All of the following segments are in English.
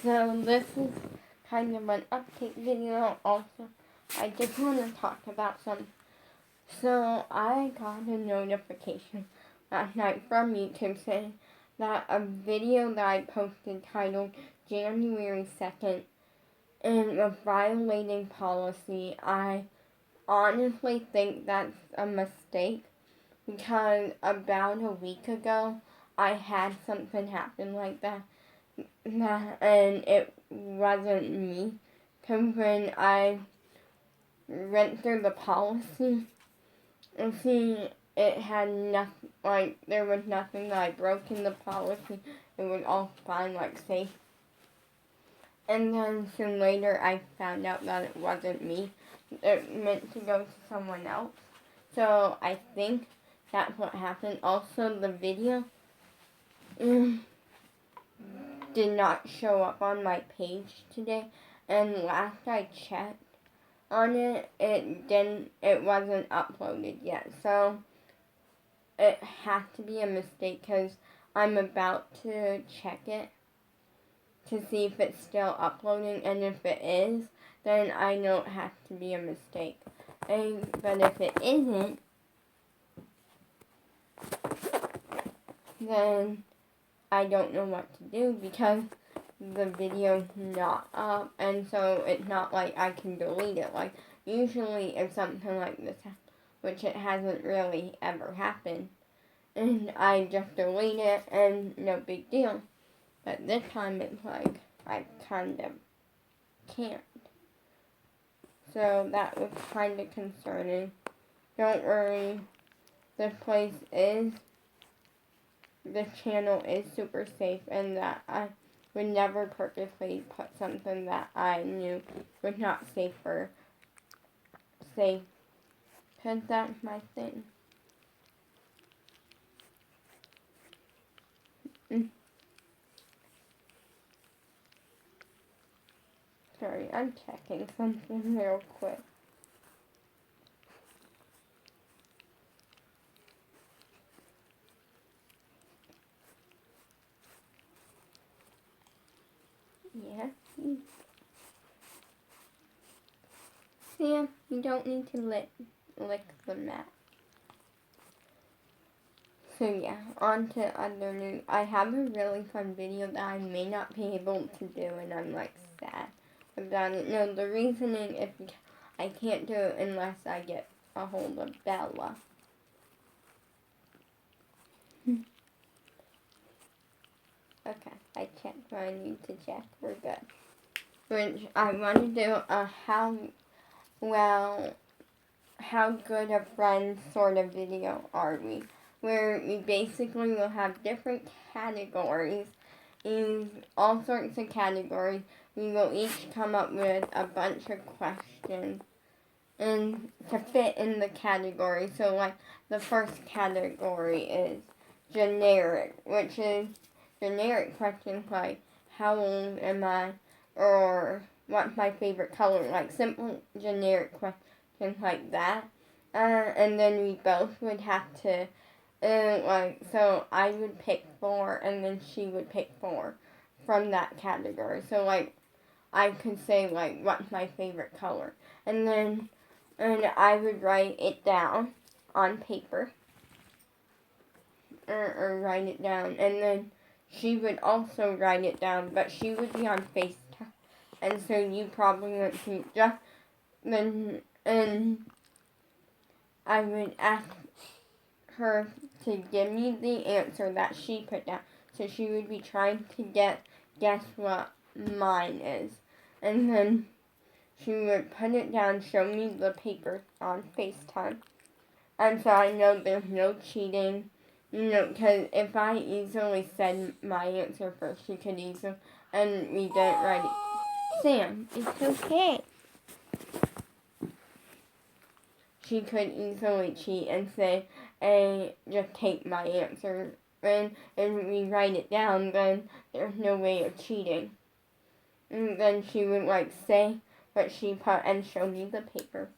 So this is kind of an update video. Also, I just want to talk about some. So I got a notification last night from YouTube saying that a video that I posted titled January 2nd and was violating policy. I honestly think that's a mistake because about a week ago I had something happen like that. And it wasn't me. Because when I went through the policy, and see, it had nothing, like, there was nothing that I broke in the policy. It was all fine, like, safe. And then soon later, I found out that it wasn't me. It meant to go to someone else. So I think that's what happened. Also, the video did not show up on my page today, and last I checked on it, it wasn't uploaded yet, so it has to be a mistake because I'm about to check it to see if it's still uploading, and if it is, then I know it has to be a mistake. But if it isn't, then I don't know what to do because the video's not up, and so it's not like I can delete it. Like, usually if something like this happens, which it hasn't really ever happened, and I just delete it and no big deal. But this time it's like, I kind of can't. So that was kind of concerning. Don't worry, this channel is super safe, and that I would never purposely put something that I knew was not safe. Because that's my thing. Sorry, I'm checking something real quick. Yeah. Sam, you don't need to lick the mat. So yeah, on to other news. I have a really fun video that I may not be able to do, and I'm like sad about it. No, the reasoning is because I can't do it unless I get a hold of Bella. Okay, I checked what I need to check. We're good. Which I want to do a how good of friends sort of video are we? Where we basically will have different categories, in all sorts of categories. We will each come up with a bunch of questions and to fit in the category. So like the first category is generic, which is generic questions like how old am I, or what's my favorite color, like simple generic questions like that. And then we both would have to so I would pick 4 and then she would pick 4 from that category. So like I could say like what's my favorite color, and I would write it down on paper or write it down, and then she would also write it down, but she would be on FaceTime, and so you probably wouldn't see just then. And I would ask her to give me the answer that she put down. So she would be trying to guess what mine is. And then she would put it down, show me the paper on FaceTime. And so I know there's no cheating, because if I easily said my answer first, she could easily, and we didn't write it. Sam, it's okay. She could easily cheat and say, hey, just take my answer. And we write it down, then there's no way of cheating. And then she would say what she put and show me the paper.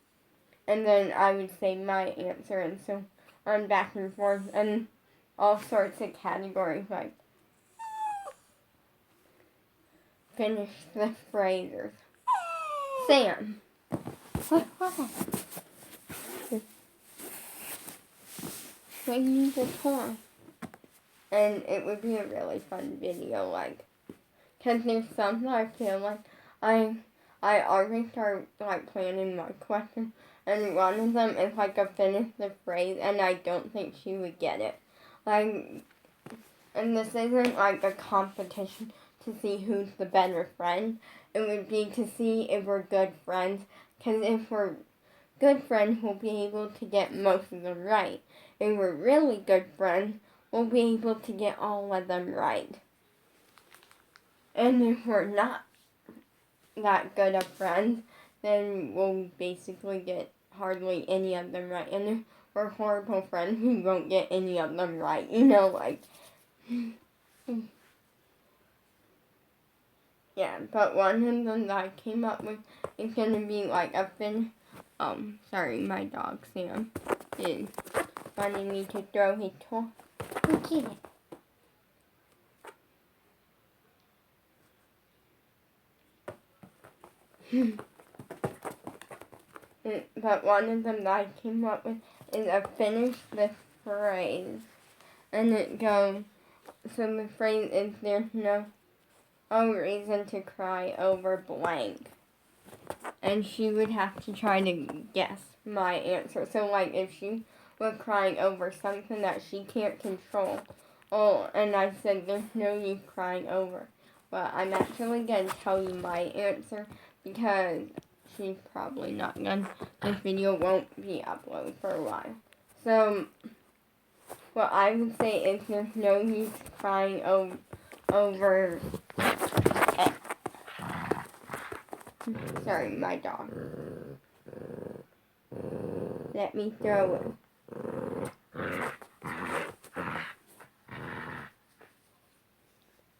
And then I would say my answer, and so on back and forth, and all sorts of categories, like finish the phrase. Sam, what happened? We need a toy. And it would be a really fun video, like, because there's some that I feel like I already started, like, planning my questions, and one of them is, like, a finish the phrase, and I don't think she would get it. Like, and this isn't, like, a competition to see who's the better friend. It would be to see if we're good friends, because if we're good friends, we'll be able to get most of them right. If we're really good friends, we'll be able to get all of them right. And if we're not that good of friends, then we'll basically get hardly any of them right. And if we're horrible friends, we won't get any of them right. You know, like... Yeah, but one of them that I came up with is going to be like a sorry, my dog, Sam, is wanting me to throw his toy. Look at it. But one of them that I came up with is a finish the phrase. And it goes, so the phrase is, there's no reason to cry over blank. And she would have to try to guess my answer. So, like, if she was crying over something that she can't control, and I said, there's no use crying over. But I'm actually going to tell you my answer, because she's probably not going to. This video won't be uploaded for a while. So, what I would say is there's no use crying over... Sorry, my dog. Let me throw it.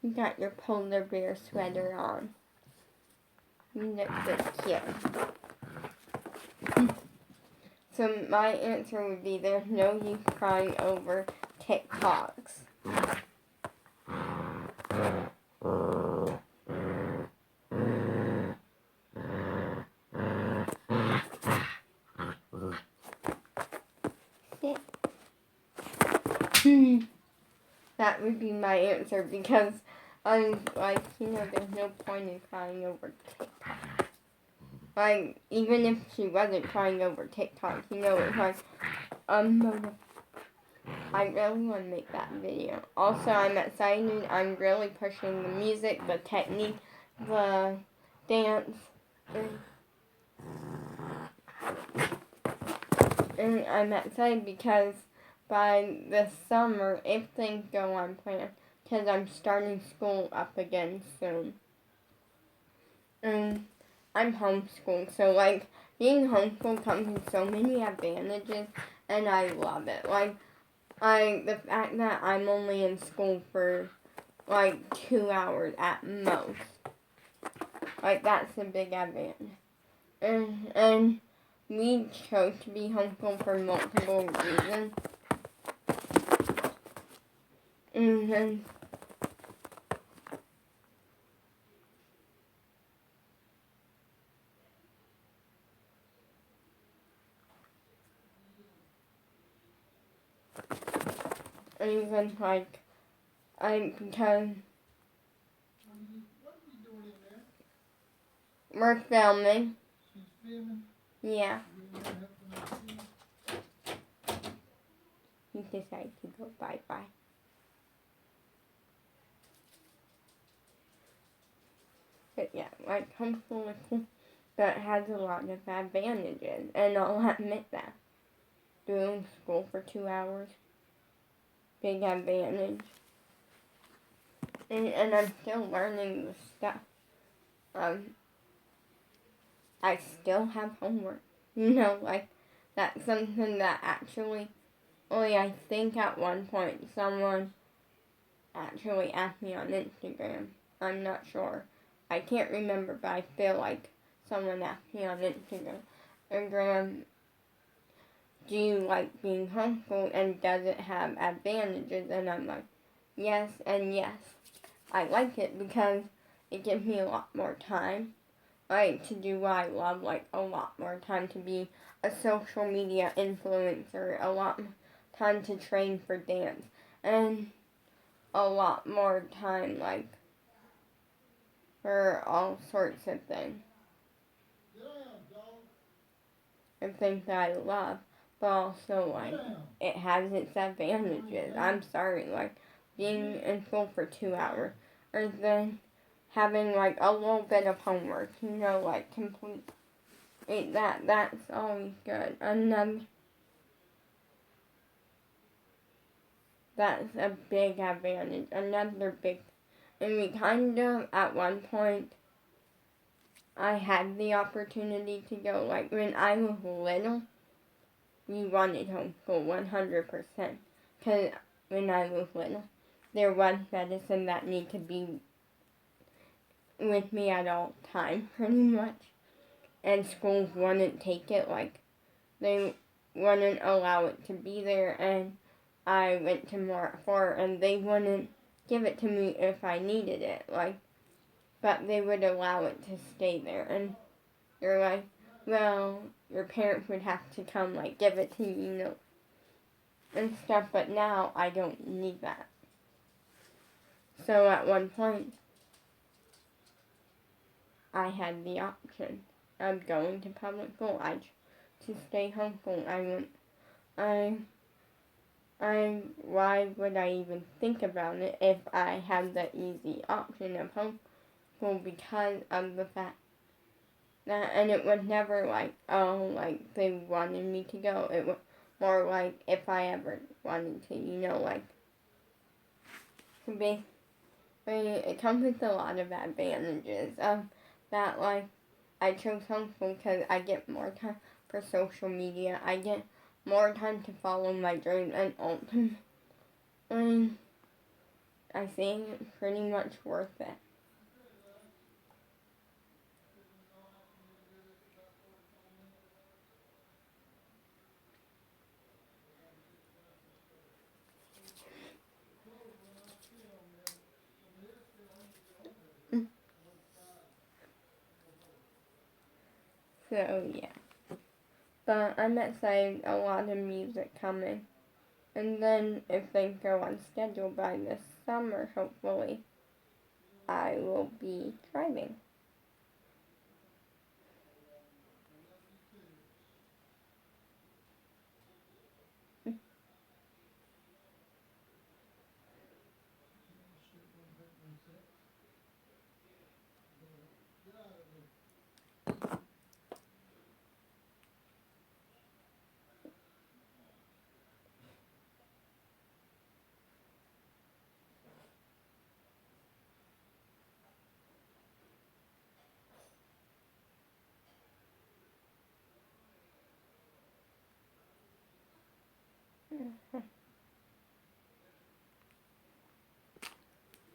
You got your polar bear sweater on. You look good cute. So my answer would be there's no use crying over TikToks. That would be my answer, because I'm like, there's no point in crying over TikTok. Like, even if she wasn't crying over TikTok, it's like, I really want to make that video. Also, I'm excited. I'm really pushing the music, the technique, the dance, and I'm excited because by the summer, if things go on plan, because I'm starting school up again soon. And I'm homeschooled, so, like, being homeschooled comes with so many advantages, and I love it. Like, the fact that I'm only in school for, like, 2 hours at most. Like, that's a big advantage. And we chose to be homeschooled for multiple reasons. And even, like, because we're filming. Yeah. He decided to go bye-bye. But yeah, like, homeschool is cool, but it has a lot of advantages, and I'll admit that. Doing school for 2 hours, big advantage. And I'm still learning the stuff. I still have homework. Like, that's something that actually, I think at one point someone actually asked me on Instagram. I'm not sure. I can't remember, but I feel like someone asked me on Instagram, do you like being homeschooled and does it have advantages? And I'm like, yes and yes. I like it because it gives me a lot more time, like, to do what I love, like, a lot more time to be a social media influencer, a lot more time to train for dance, and a lot more time, like, for all sorts of things. And things that I love, but also, like, it has its advantages. I'm sorry, like, being in school for 2 hours, or then having, like, a little bit of homework, you know, like, complete it, that's always good. That's a big advantage, another big, and we kind of, at one point, I had the opportunity to go, like, when I was little, we wanted homeschool 100%. Because when I was little, there was medicine that needed to be with me at all times, pretty much. And schools wouldn't take it, like, they wouldn't allow it to be there. And I went to Morat Fort, and they wouldn't give it to me if I needed it, like, but they would allow it to stay there. And they're like, well, your parents would have to come, like, give it to you, you know, and stuff, but now I don't need that. So at one point, I had the option of going to public school. To stay homeschooled. Why would I even think about it if I had the easy option of homeschool, because of the fact that, and it was never like, oh, like, they wanted me to go. It was more like, if I ever wanted to, you know, like, to be, it comes with a lot of advantages. That, like, I chose homeschool because I get more time for social media. I get more time to follow my dreams, and ultimately, I think it's pretty much worth it. So, yeah. But I'm excited, a lot of music coming. And then, if things go on schedule by this summer, hopefully, I will be driving.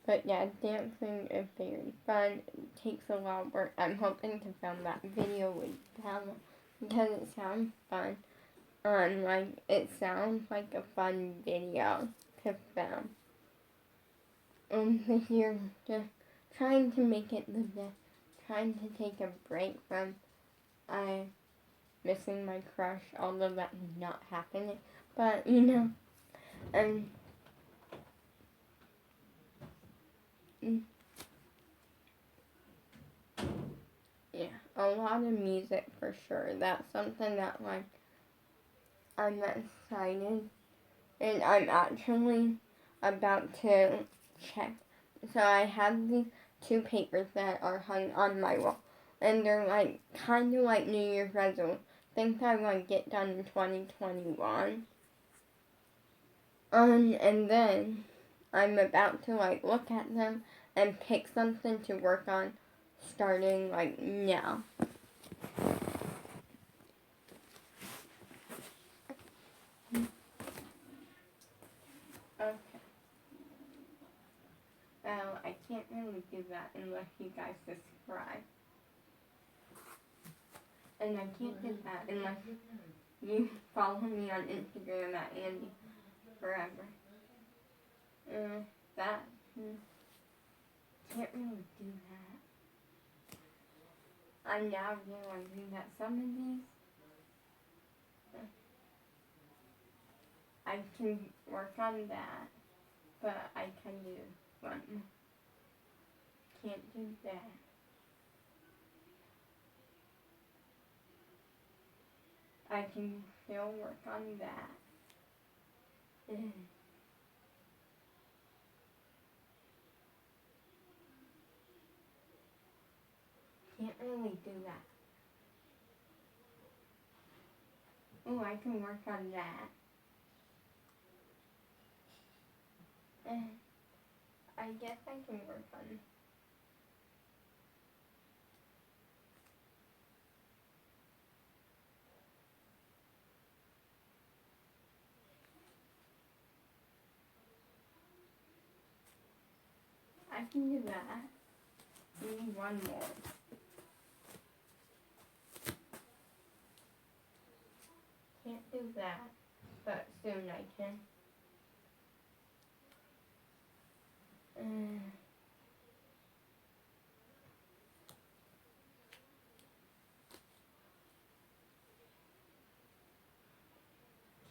But yeah, dancing is very fun. It takes a lot of work. I'm hoping to film that video with Bella because it sounds fun. Like, it sounds like a fun video to film. This year, just trying to make it the best. Trying to take a break from missing my crush, although that's not happening. But, you know, and yeah, a lot of music for sure. That's something that, like, I'm excited, and I'm actually about to check. So I have these 2 papers that are hung on my wall, and they're, like, kind of like New Year's resolutions, things I want to get done in 2021. And then I'm about to, like, look at them and pick something to work on starting, like, now. Okay. Well, I can't really do that unless you guys subscribe. And I can't do that unless you follow me on Instagram at Andy Forever. That can't really do that. I'm now realizing that some of these I can work on that, but I can do one. Can't do that. I can still work on that. Can't really do that. Oh, I can work on that. I guess I can work on. I can do that. We need one more. Can't do that, but soon I can.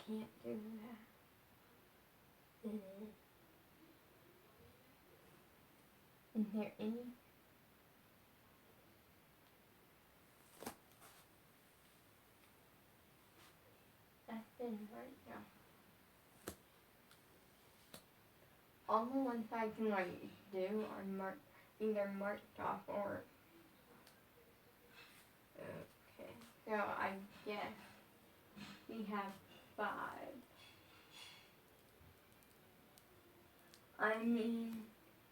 Can't do that. Is there any? That's in right now. All the ones I can do are either marked off or. Okay, so I guess we have 5. I mean,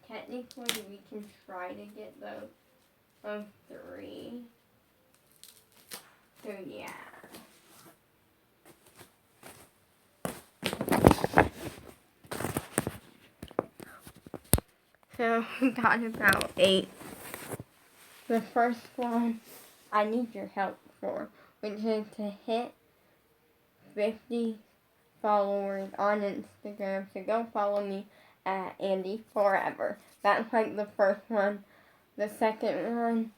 technically we can try to get those 3. So yeah. So we got about 8. The first one I need your help for, which is to hit 50 followers on Instagram. So go follow me at Andy Forever. That's the first one. The second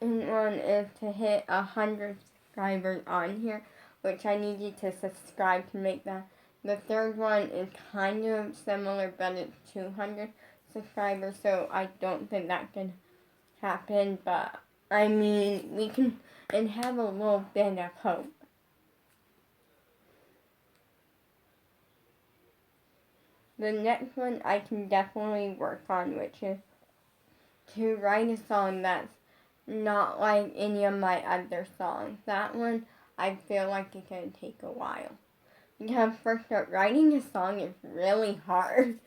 one is to hit 100 subscribers on here, which I need you to subscribe to make that. The third one is kind of similar, but it's 200 subscribers, so I don't think that can happen, but I mean, we can and have a little bit of hope. The next one I can definitely work on, which is to write a song that's not like any of my other songs. That one, I feel like it's going to take a while. Because first up, writing a song is really hard.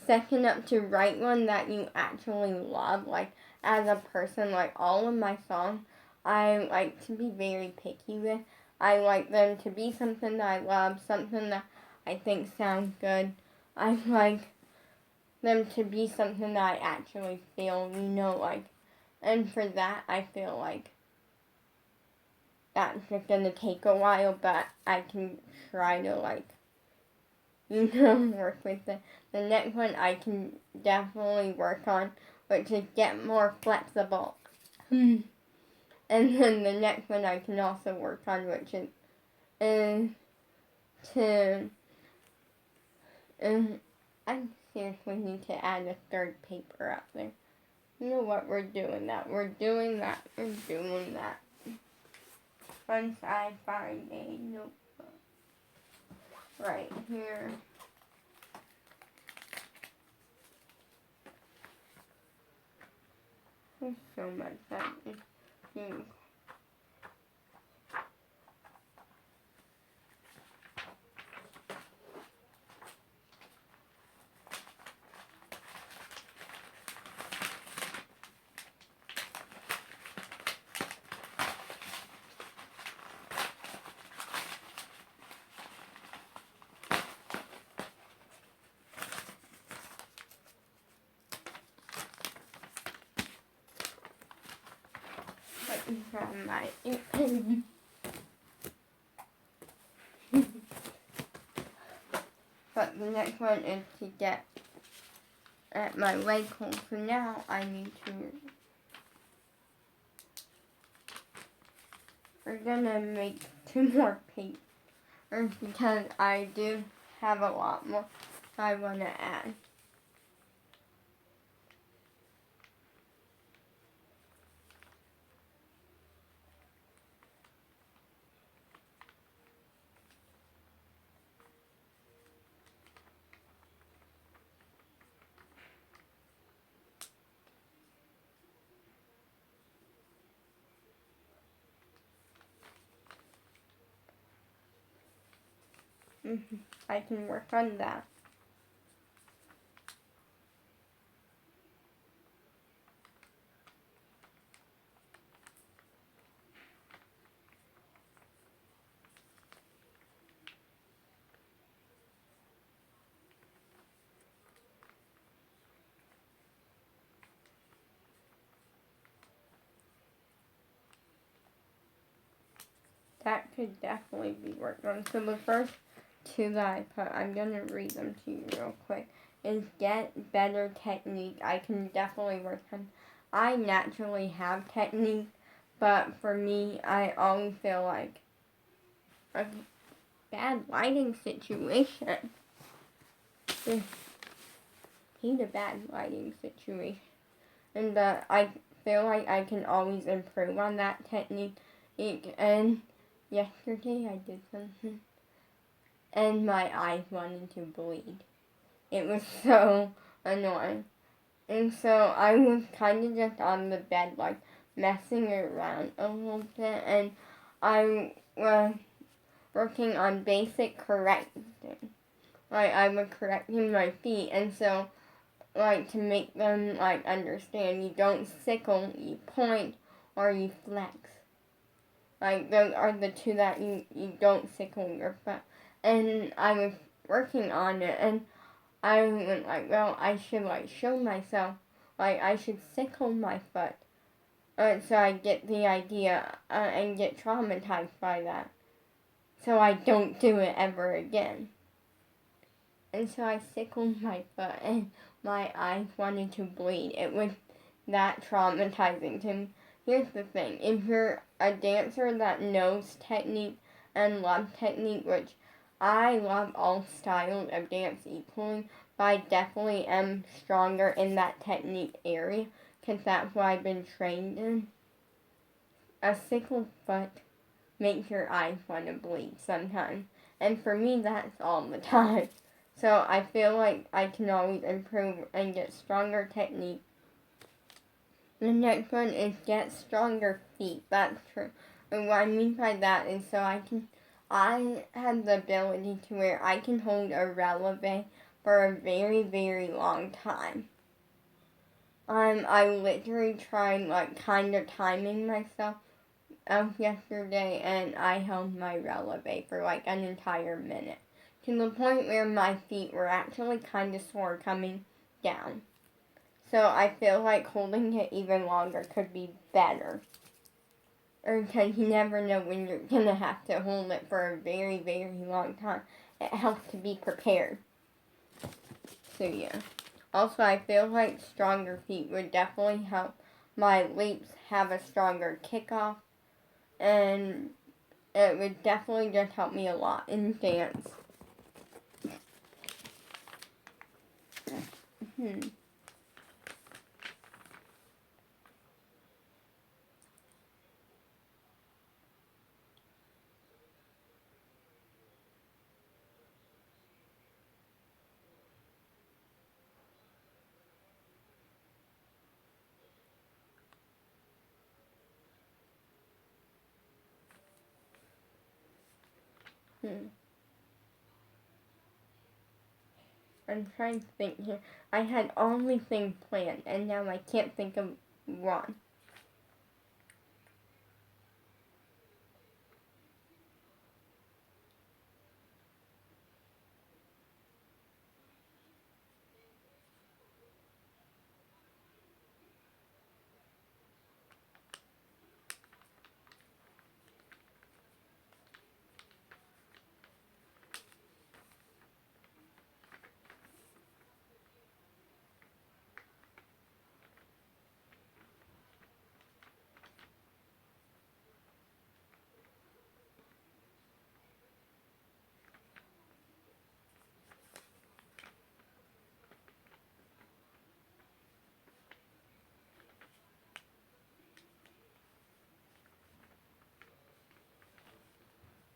Second up, to write one that you actually love, like as a person, like all of my songs, I like to be very picky with. I like them to be something that I love, something that I think sounds good. I like them to be something that I actually feel, and for that, I feel like that's just gonna take a while, but I can try to, work with it. The next one I can definitely work on, which is get more flexible. And then the next one I can also work on, which is to, I seriously need to add a third paper up there. You know what, we're doing that. Once I find a notebook right here. There's so much that is new. From my but the next one is to get at my leg hole. So now I need to, we're gonna make 2 more papers because I do have a lot more I want to add. I can work on that. That could definitely be worked on. So the first 2 that I put, I'm going to read them to you real quick, is get better technique. I can definitely work on. I naturally have technique, but for me, I always feel like a bad lighting situation. Hate a bad lighting situation. And I feel like I can always improve on that technique. And yesterday I did something and my eyes wanted to bleed. It was so annoying. And so I was kind of just on the bed, like, messing around a little bit, and I was working on basic correcting. Like, I was correcting my feet, and so, like, to make them, like, understand, you don't sickle, you point, or you flex. Like, those are the 2 that you don't sickle your foot. And I was working on it, and I was like, well, I should, like, show myself, like, I should sickle my foot. So I get the idea, and get traumatized by that. So I don't do it ever again. And so I sickled my foot, and my eyes wanted to bleed. It was that traumatizing to me. Here's the thing, if you're a dancer that knows technique and loves technique, which I love all styles of dance equally, but I definitely am stronger in that technique area, because that's what I've been trained in. A sickled foot makes your eyes want to bleed sometimes, and for me that's all the time. So I feel like I can always improve and get stronger technique. The next one is get stronger feet. That's true. And what I mean by that is I have the ability to where I can hold a releve for a very, very long time. I literally tried, like, kind of timing myself yesterday, and I held my releve for, like, an entire minute. To the point where my feet were actually kind of sore coming down. So I feel like holding it even longer could be better. Because you never know when you're going to have to hold it for a very, very long time. It helps to be prepared. So yeah. Also, I feel like stronger feet would definitely help my leaps have a stronger kickoff. And it would definitely just help me a lot in dance. I'm trying to think here. I had only things planned, and now I can't think of one.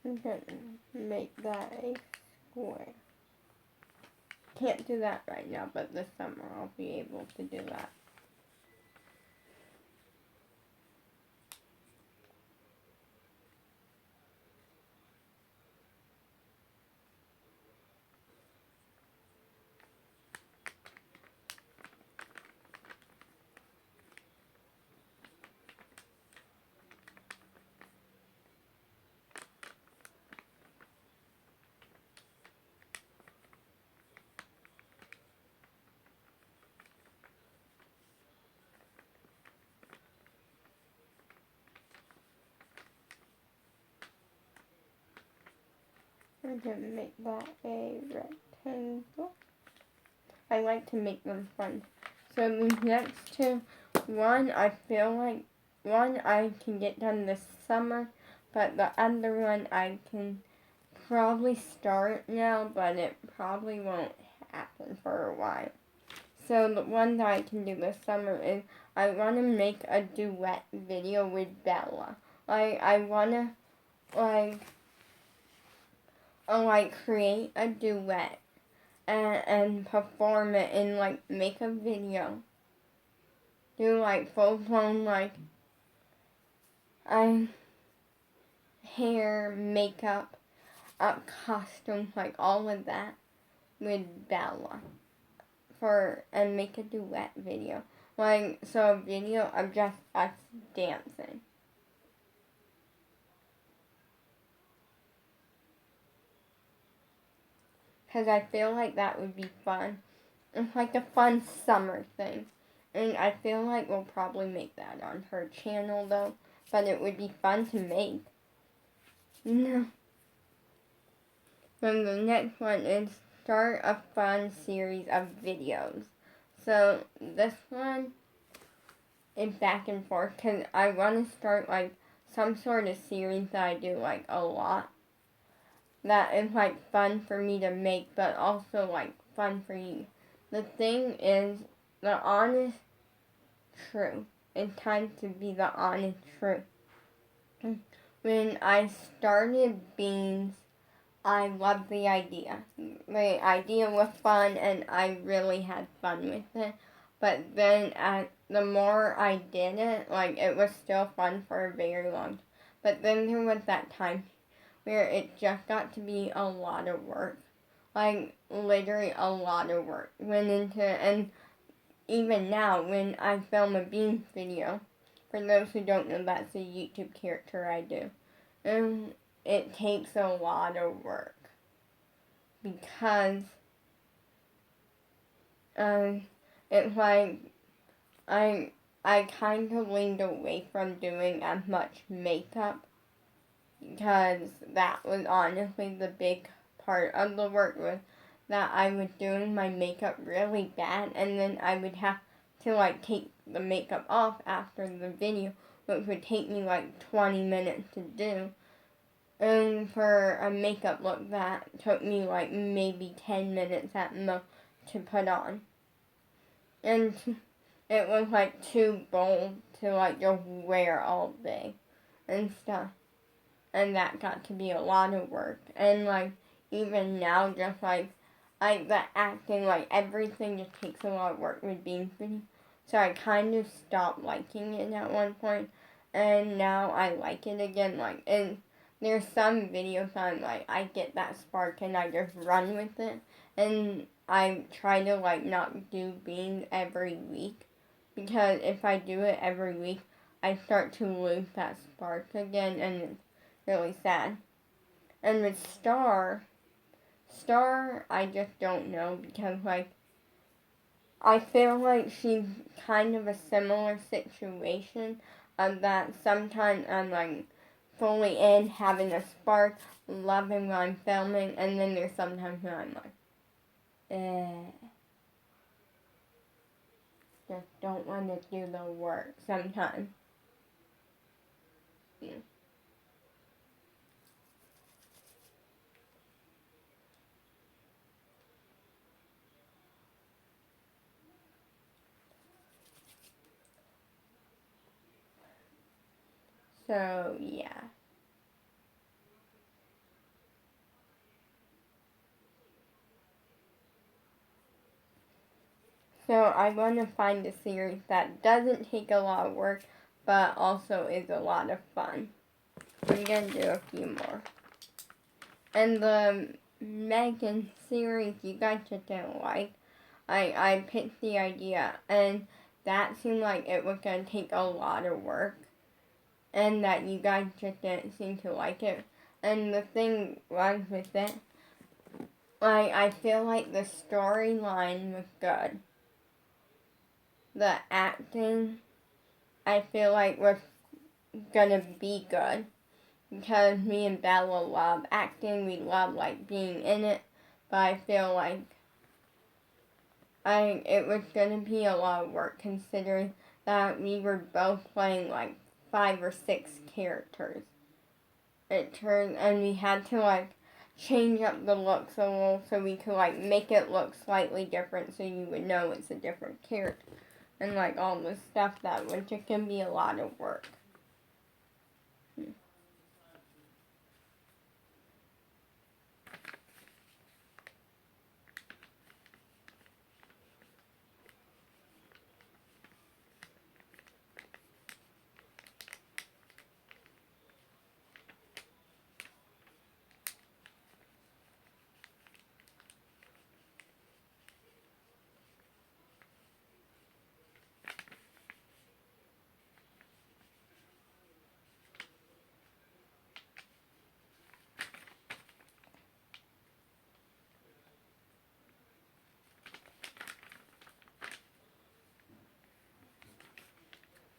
I'm gonna make that a square. Can't do that right now, but this summer I'll be able to do that. I'm gonna make that a rectangle. I like to make them fun. So the next two, one I feel like one I can get done this summer, but the other one I can probably start now, but it probably won't happen for a while. So the one that I can do this summer is I want to make a duet video with Bella. I want to create a duet and perform it and make a video. Do full blown I hair, makeup, costume, all of that with Bella and make a duet video. So a video of just us dancing. Because I feel like that would be fun. It's like a fun summer thing. And I feel like we'll probably make that on her channel though. But it would be fun to make. No. Then the next one is start a fun series of videos. So this one is back and forth because I want to start some sort of series that I do a lot. That is fun for me to make, but also fun for you. The thing is, the honest truth. It's time to be the honest truth. When I started Beans, I loved the idea. The idea was fun, and I really had fun with it. But then, the more I did it, it was still fun for a very long time. But then there was that time where it just got to be a lot of work. Literally a lot of work went into it. And even now, when I film a Beans video, for those who don't know, that's a YouTube character I do. And it takes a lot of work. Because it's I kind of leaned away from doing as much makeup because that was honestly the big part of the work was that I was doing my makeup really bad, and then I would have to take the makeup off after the video, which would take me 20 minutes to do. And for a makeup look that took me maybe 10 minutes at most to put on. And it was too bold to just wear all day and stuff. And that got to be a lot of work. And even now, just the acting, everything just takes a lot of work with Beans video. So I kind of stopped liking it at one point, and now I like it again. And there's some videos I get that spark and I just run with it, and I try to not do Beans every week, because if I do it every week, I start to lose that spark again, and it's really sad. And with Star, I just don't know, because I feel like she's kind of a similar situation of that sometimes I'm fully in, having a spark, loving what I'm filming, and then there's sometimes when I'm just don't want to do the work sometimes. Yeah. So, yeah. So I want to find a series that doesn't take a lot of work, but also is a lot of fun. I'm going to do a few more. And the Megan series you guys just didn't like, I pitched the idea, and that seemed like it was going to take a lot of work, and that you guys just didn't seem to like it. And the thing was with it, I feel like the storyline was good. The acting, I feel like was gonna be good. Because me and Bella love acting, we love like being in it. But I feel like it was gonna be a lot of work considering that we were both playing like 5 or 6 characters. And we had to like change up the looks a little so we could like make it look slightly different so you would know it's a different character. And like all the stuff that was just gonna be a lot of work.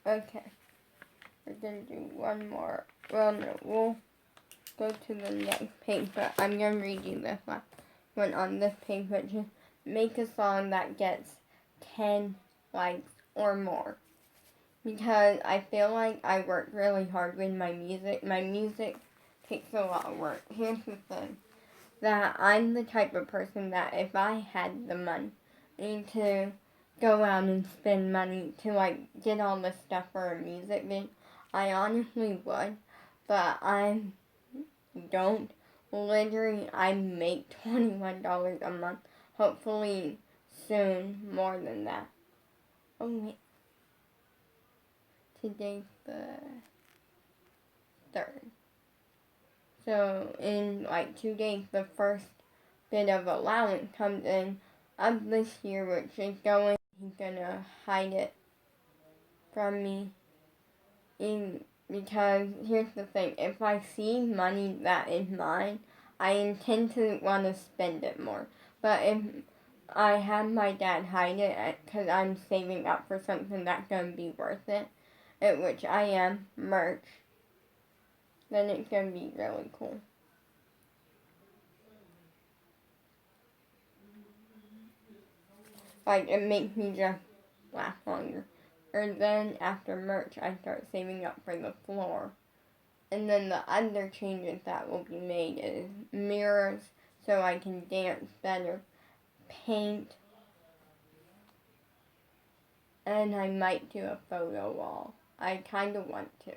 Okay, we're gonna do one more. Well, no, we'll go to the next page, but I'm gonna read you this last one on this page, which is make a song that gets 10 likes or more. Because I feel like I work really hard with my music. My music takes a lot of work. Here's the thing, that I'm the type of person that if I had the money to go out and spend money to like get all this stuff for a music video, I honestly would, but I don't. Literally, I make $21 a month. Hopefully soon more than that. Oh wait, today's the 3rd. So in like 2 days, the first bit of allowance comes in of this year, which is going. He's gonna hide it from me. Because here's the thing: if I see money that is mine, I intend to want to spend it more. But if I have my dad hide it because I'm saving up for something that's gonna be worth it, which I am, merch, then it's gonna be really cool. Like, it makes me just last longer. Or then, after merch, I start saving up for the floor. And then the other changes that will be made is mirrors, so I can dance better, paint, and I might do a photo wall. I kind of want to.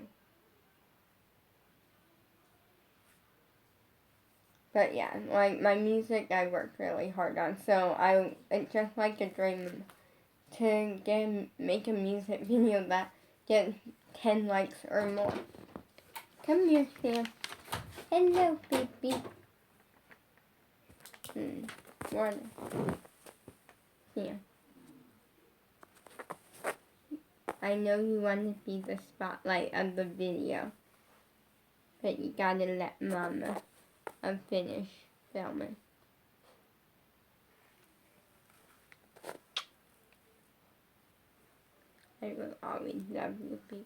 But yeah, like my music I worked really hard on, so it's just like a dream to make a music video that gets 10 likes or more. Come here, Sam. Hello, baby. One. Yeah. I know you want to be the spotlight of the video, but you gotta let Mama finish filming. I will always love you, baby.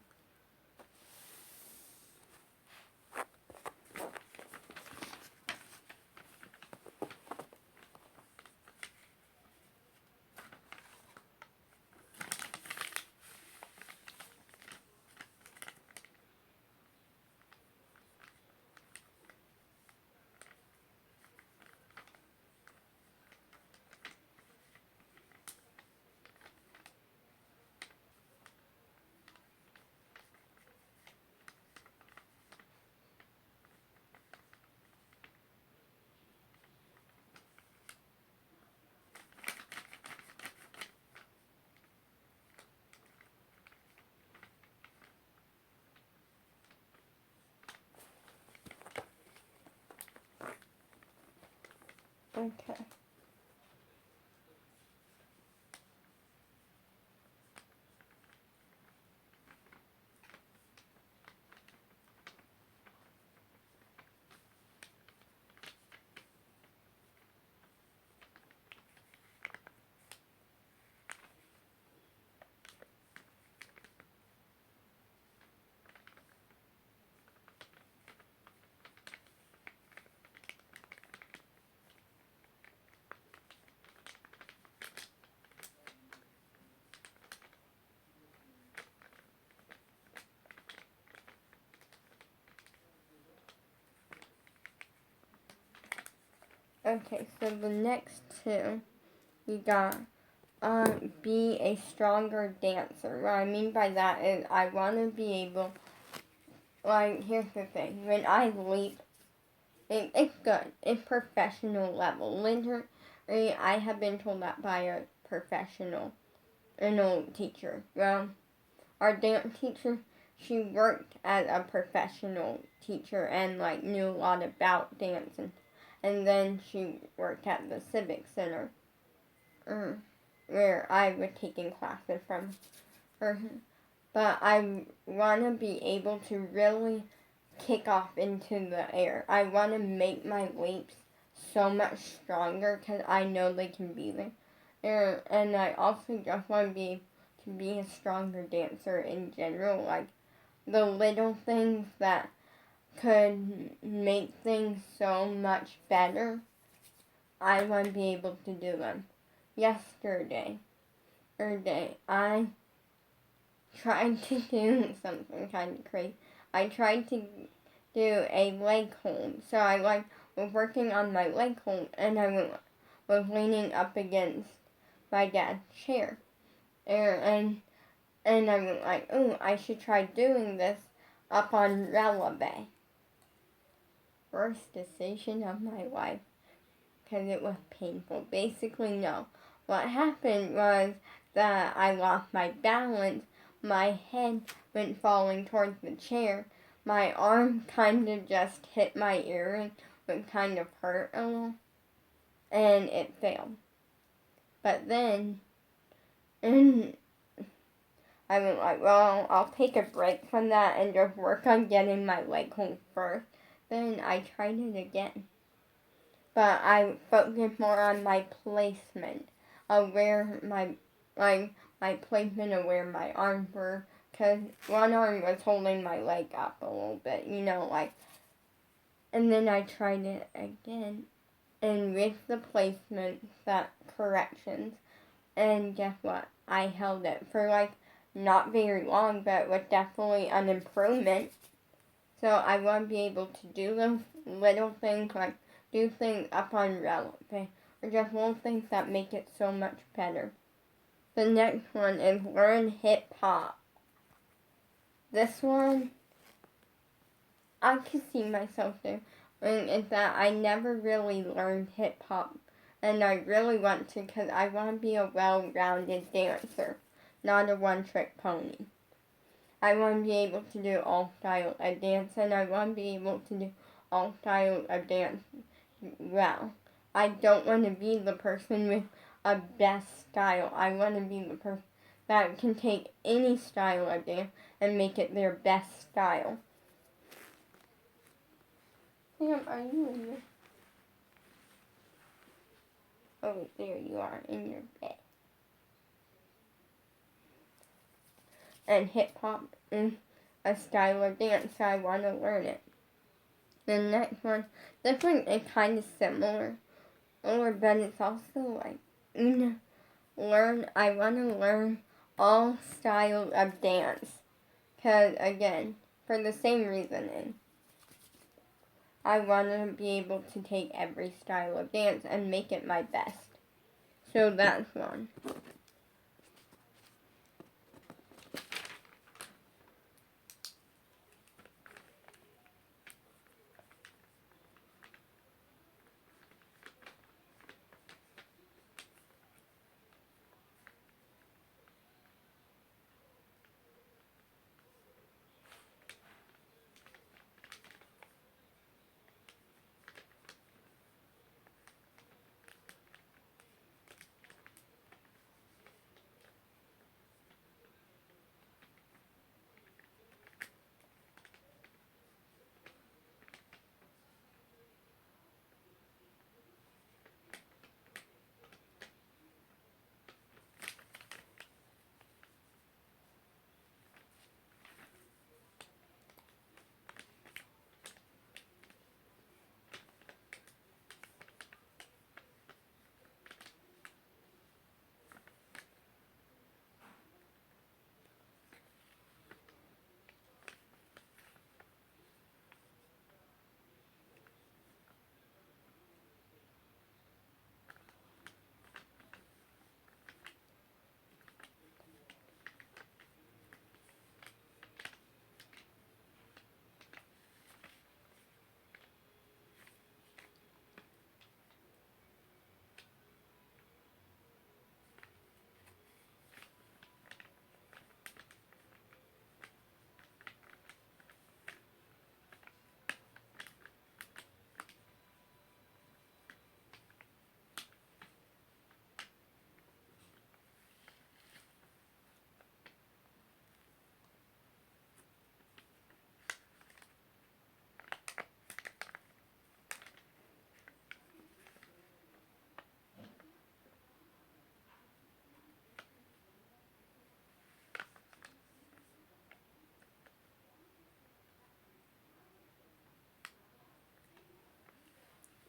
Okay. Okay, so the next two, we got be a stronger dancer. What I mean by that is I want to be able, like, here's the thing. When I leap, it's good. It's professional level. Literally, I have been told that by a professional, teacher. Well, our dance teacher, she worked as a professional teacher and, like, knew a lot about dance. And then she worked at the Civic Center. Where I was taking classes from her. But I want to be able to really kick off into the air. I want to make my leaps so much stronger because I know they can be there. And I also just want to be a stronger dancer in general. Like the little things that could make things so much better, I want to be able to do them. Yesterday, I tried to do something kind of crazy. I tried to do a leg hold. So I was working on my leg hold and I was leaning up against my dad's chair. And I was like, oh, I should try doing this up on releve. Worst decision of my life because it was painful. Basically, no. What happened was that I lost my balance. My head went falling towards the chair. My arm kind of just hit my earring, which kind of hurt a little, and it failed. But then, and I was like, well, I'll take a break from that and just work on getting my leg hold first. Then I tried it again. But I focused more on my placement of where my placement of where my arms were, because one arm was holding my leg up a little bit, and then I tried it again, and with the placement, that corrections, and guess what? I held it for not very long, but it was definitely an improvement. So I want to be able to do those little things do things up on releve, or just little things that make it so much better. The next one is learn hip hop. This one, I can see myself doing, is that I never really learned hip hop, and I really want to because I want to be a well-rounded dancer, not a one-trick pony. I want to be able to do all styles of dance, and I want to be able to do all styles of dance well. I don't want to be the person with a best style. I want to be the person that can take any style of dance and make it their best style. Sam, are you in there? Oh, there you are in your bed. And hip hop is a style of dance, so I want to learn it. The next one, this one is kind of similar, but it's also I want to learn all styles of dance. Because, again, for the same reasoning, I want to be able to take every style of dance and make it my best. So that's one.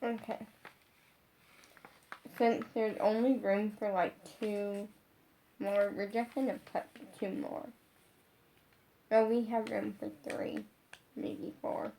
Okay. Since there's only room for like 2 more, we're just gonna put 2 more. Oh, we have room for 3, maybe 4.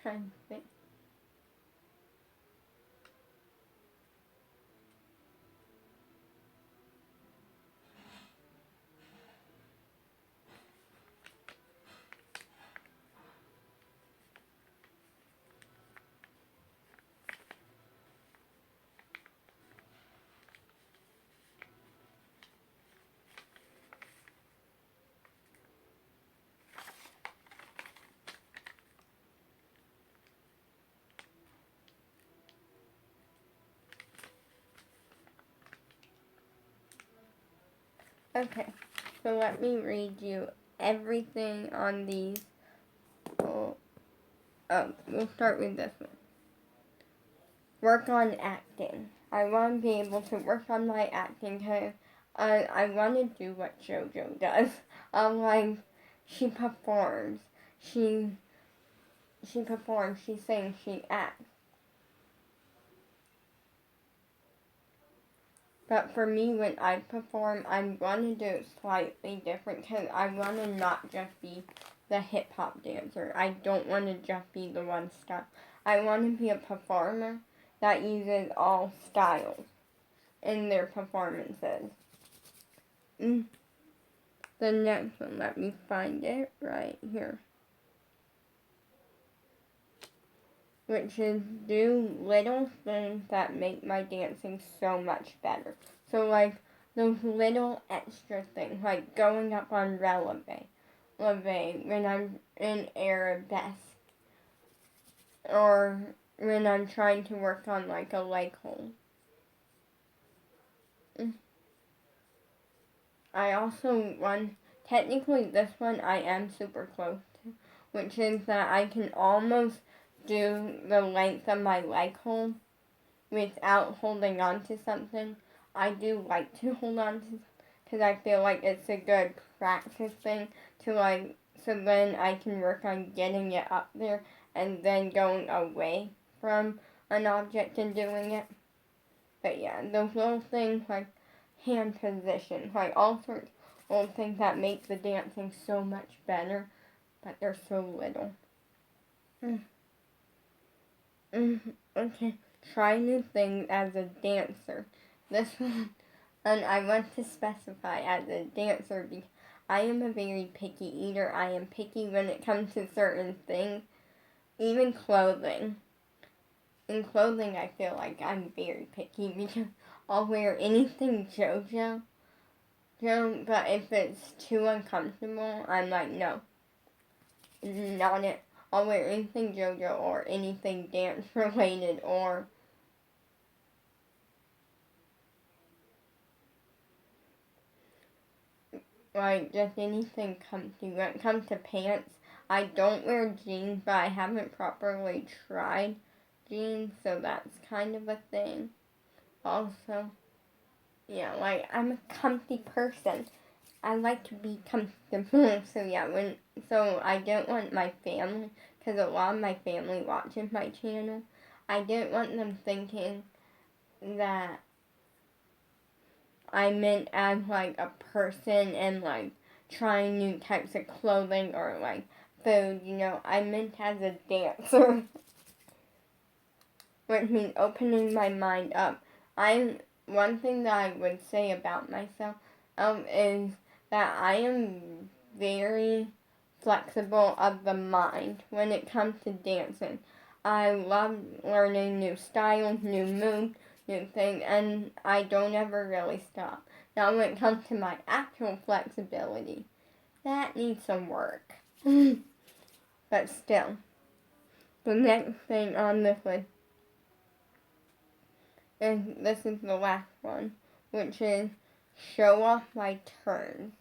Trying to think. Okay, so let me read you everything on these. We'll start with this one. Work on acting. I want to be able to work on my acting because I want to do what JoJo does. Like, she performs. She performs, she sings, she acts. But for me, when I perform, I'm going to do it slightly different because I want to not just be the hip-hop dancer. I don't want to just be the one style. I want to be a performer that uses all styles in their performances. The next one, let me find it right here. Which is do little things that make my dancing so much better. So like those little extra things, like going up on releve when I'm in arabesque, or when I'm trying to work on like a leg hold. I also technically this one I am super close to, which is that I can almost do the length of my leg hold without holding on to something. I do like to hold on to, because I feel like it's a good practice thing to like, so then I can work on getting it up there and then going away from an object and doing it. But yeah, those little things like hand position, like all sorts of little things that make the dancing so much better, but they're so little. Okay, try new things as a dancer. This one, and I want to specify as a dancer because I am a very picky eater. I am picky when it comes to certain things, even clothing. In clothing, I feel like I'm very picky because I'll wear anything JoJo. But if it's too uncomfortable, I'm like, no, not it. I'll wear anything JoJo or anything dance related or like just anything comfy. When it comes to pants, I don't wear jeans, but I haven't properly tried jeans, so that's kind of a thing. Also, yeah, like I'm a comfy person. I like to be comfortable, so yeah, so I don't want my family, because a lot of my family watches my channel, I don't want them thinking that I meant as like a person and like trying new types of clothing or like food, I meant as a dancer, which means opening my mind up. One thing that I would say about myself is that I am very flexible of the mind when it comes to dancing. I love learning new styles, new moves, new things, and I don't ever really stop. Now when it comes to my actual flexibility, that needs some work. But still, the next thing on this list is, this is the last one, which is show off my turns.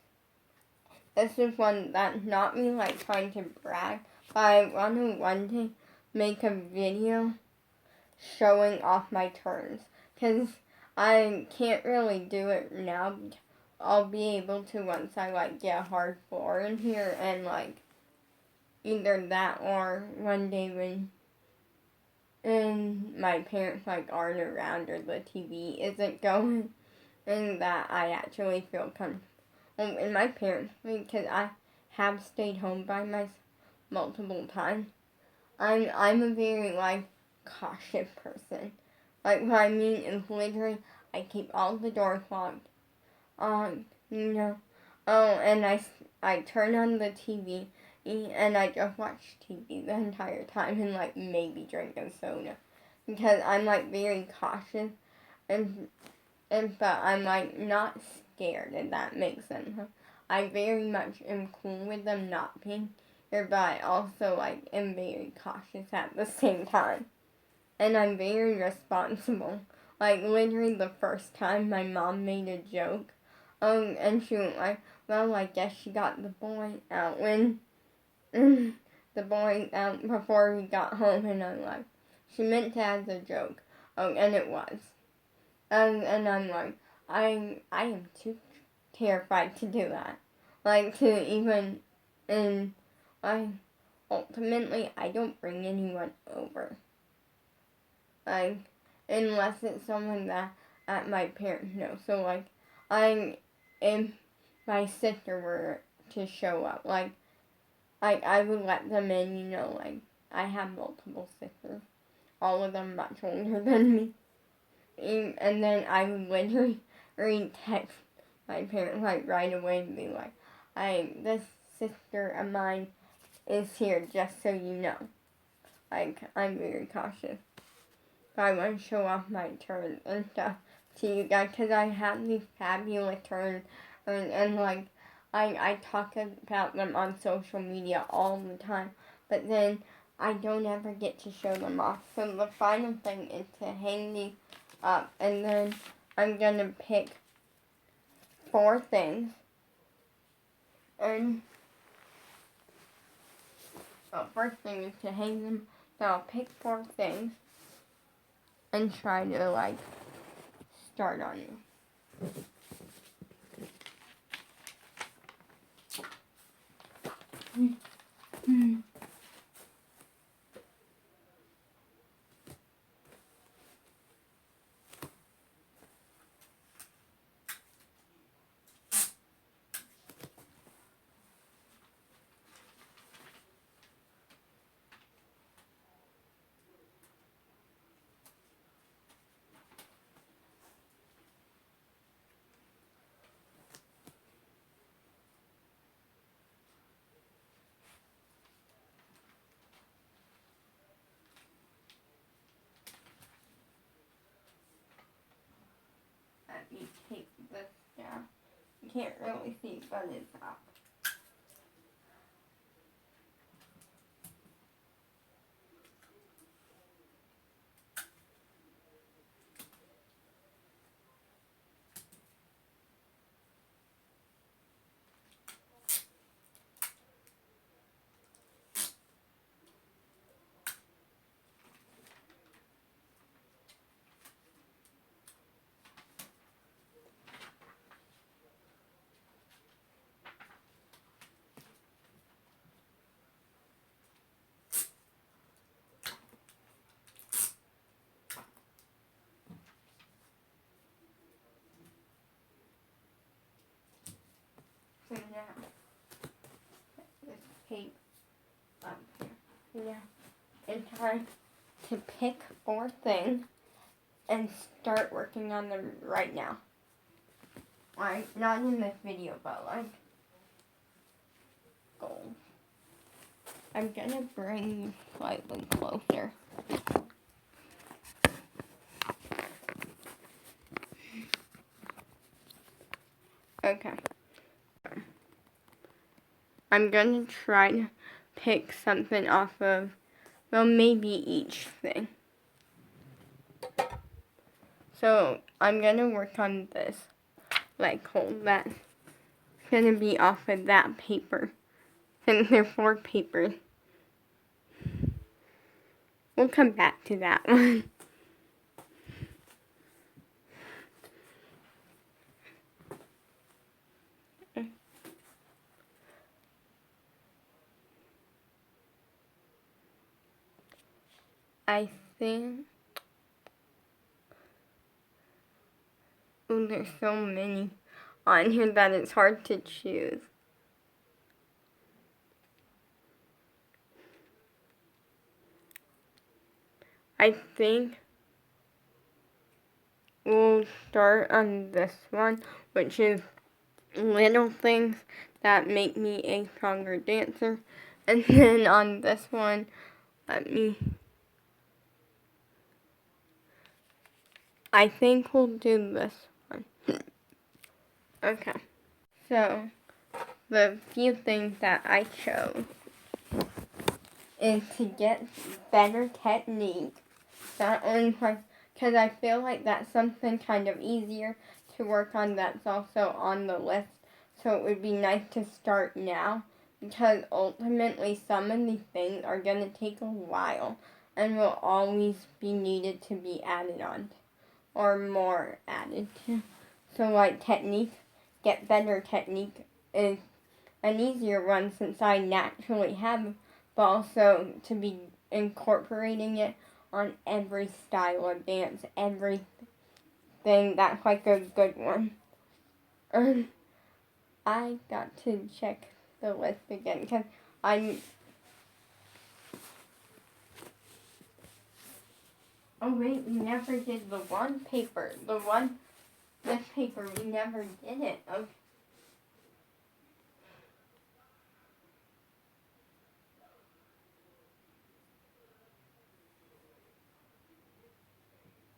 This is one that's not me like trying to brag, but I want to one day make a video showing off my turns, because I can't really do it now. I'll be able to once I like get a hard floor in here, and like either that or one day when my parents like aren't around or the TV isn't going, and that I actually feel comfortable. And my parents, because I have stayed home by myself multiple times, I'm a very like cautious person. Like what I mean is literally I keep all the doors locked. You know. Oh, and I turn on the TV and I just watch TV the entire time and like maybe drink a soda, because I'm like very cautious, and but I'm like not scared, if that makes sense. I very much am cool with them not being here, but I also like am very cautious at the same time. And I'm very responsible. Like literally the first time my mom made a joke, and she went like, well, I guess she got the boy out when the boy out before we got home, and I'm like, she meant to as a joke. And it was. And I'm like, I am too terrified to do that. Like to even, and like ultimately I don't bring anyone over. Like unless it's someone that my parents know. So like if my sister were to show up, like I would let them in, you know, like I have multiple sisters, all of them much older than me. And then I would literally text my parents like right away and be like, this sister of mine is here, just so you know. Like, I'm very cautious. But I want to show off my turns and stuff to you guys, because I have these fabulous turns, and like, I talk about them on social media all the time, but then I don't ever get to show them off. So the final thing is to hang these up, and then I'm gonna pick 4 things, and the first thing is to hang them. So I'll pick 4 things and try to like start on you. Let me take this down. You can't really see, but it's up. So now, this tape up here. Yeah. It's time to pick 4 things and start working on them right now. Like, not in this video, but like, goals. I'm gonna bring you slightly closer. Okay. I'm gonna try to pick something off of, well, maybe each thing. So I'm gonna work on this leg hold. That's gonna be off of that paper. Since they're 4 papers. We'll come back to that one. I think, oh, there's so many on here that it's hard to choose. I think we'll start on this one, which is little things that make me a stronger dancer. And then on this one, I think we'll do this one. Okay. So, the few things that I chose is to get better technique. That only because I feel like that's something kind of easier to work on that's also on the list. So it would be nice to start now, because ultimately some of these things are going to take a while and will always be needed to be added on or more added to. So like technique, get better technique is an easier one since I naturally have, but also to be incorporating it on every style of dance, everything. That's like a good one. I got to check the list again because oh wait, we never did the one paper. This paper, we never did it. Okay.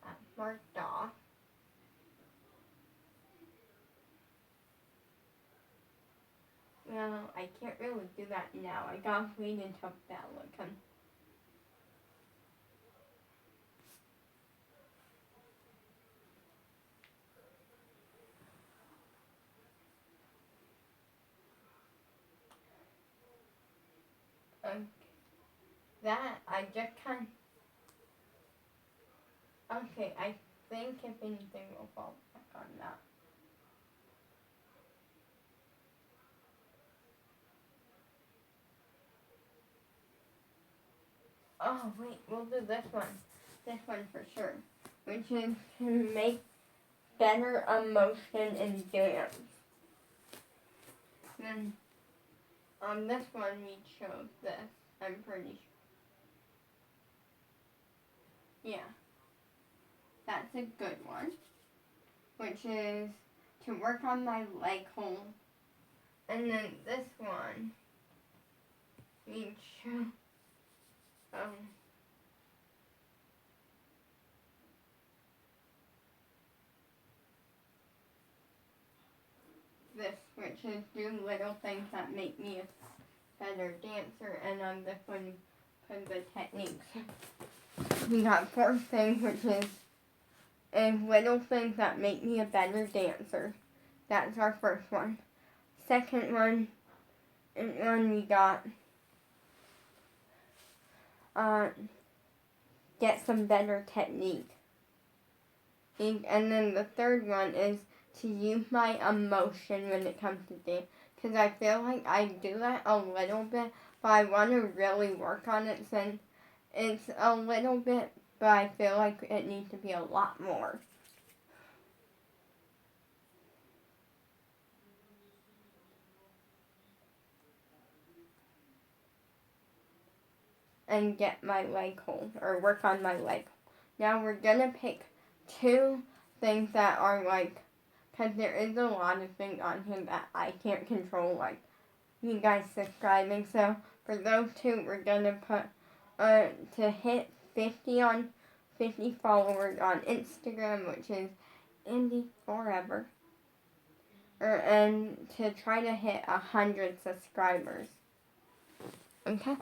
That's marked off. Well, I can't really do that now. I gotta wait until Bella comes. That, I just kind of, okay, I think if anything will fall back on that. Oh, wait, we'll do this one. This one for sure. Which is to make better emotion in dance. Then, on this one, we chose this. I'm pretty sure. Yeah. That's a good one. Which is to work on my leg hold. And then this one, we chose, this, which is do little things that make me a better dancer, and on this one, for the techniques. We got 4 things, which is little things that make me a better dancer. That's our first one. Second one, we got get some better technique. And then the third one is to use my emotion when it comes to dance. Because I feel like I do that a little bit, but I want to really work on it since it's a little bit, but I feel like it needs to be a lot more. And get my leg hold, or work on my leg. Now we're gonna pick 2 things that are like, because there is a lot of things on here that I can't control, like you guys subscribing, so for those two, we're gonna put to hit 50 followers on Instagram, which is Indie Forever, and to try to hit 100 subscribers. Okay.